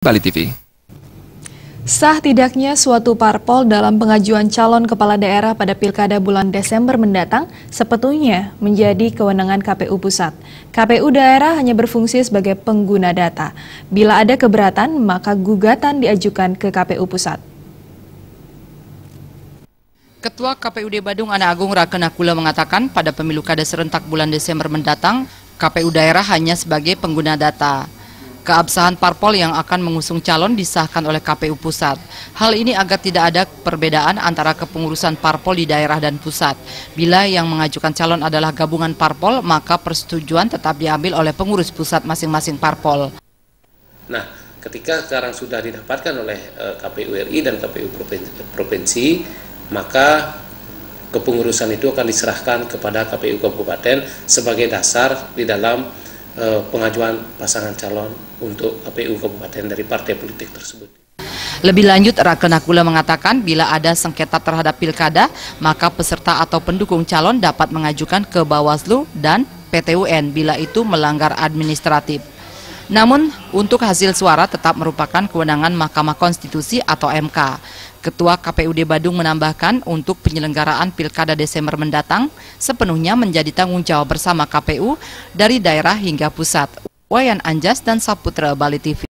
Bali TV. Sah tidaknya suatu parpol dalam pengajuan calon kepala daerah pada Pilkada bulan Desember mendatang sebetulnya menjadi kewenangan KPU Pusat. KPU daerah hanya berfungsi sebagai pengguna data. Bila ada keberatan, maka gugatan diajukan ke KPU Pusat. Ketua KPUD Badung Ana Agung Rakenakula mengatakan pada pemilu kada serentak bulan Desember mendatang, KPU daerah hanya sebagai pengguna data. Keabsahan parpol yang akan mengusung calon disahkan oleh KPU Pusat. Hal ini agar tidak ada perbedaan antara kepengurusan parpol di daerah dan pusat. Bila yang mengajukan calon adalah gabungan parpol, maka persetujuan tetap diambil oleh pengurus pusat masing-masing parpol. Nah, ketika sekarang sudah didapatkan oleh KPU RI dan KPU Provinsi, maka kepengurusan itu akan diserahkan kepada KPU Kabupaten sebagai dasar di dalam pengajuan pasangan calon untuk KPU Kabupaten dari partai politik tersebut. Lebih lanjut, Rakenakula mengatakan bila ada sengketa terhadap pilkada, maka peserta atau pendukung calon dapat mengajukan ke Bawaslu dan PT UN bila itu melanggar administratif. Namun, untuk hasil suara tetap merupakan kewenangan Mahkamah Konstitusi atau MK. Ketua KPUD Badung menambahkan untuk penyelenggaraan Pilkada Desember mendatang sepenuhnya menjadi tanggung jawab bersama KPU dari daerah hingga pusat. Wayan Anjas dan Saputra, Bali TV.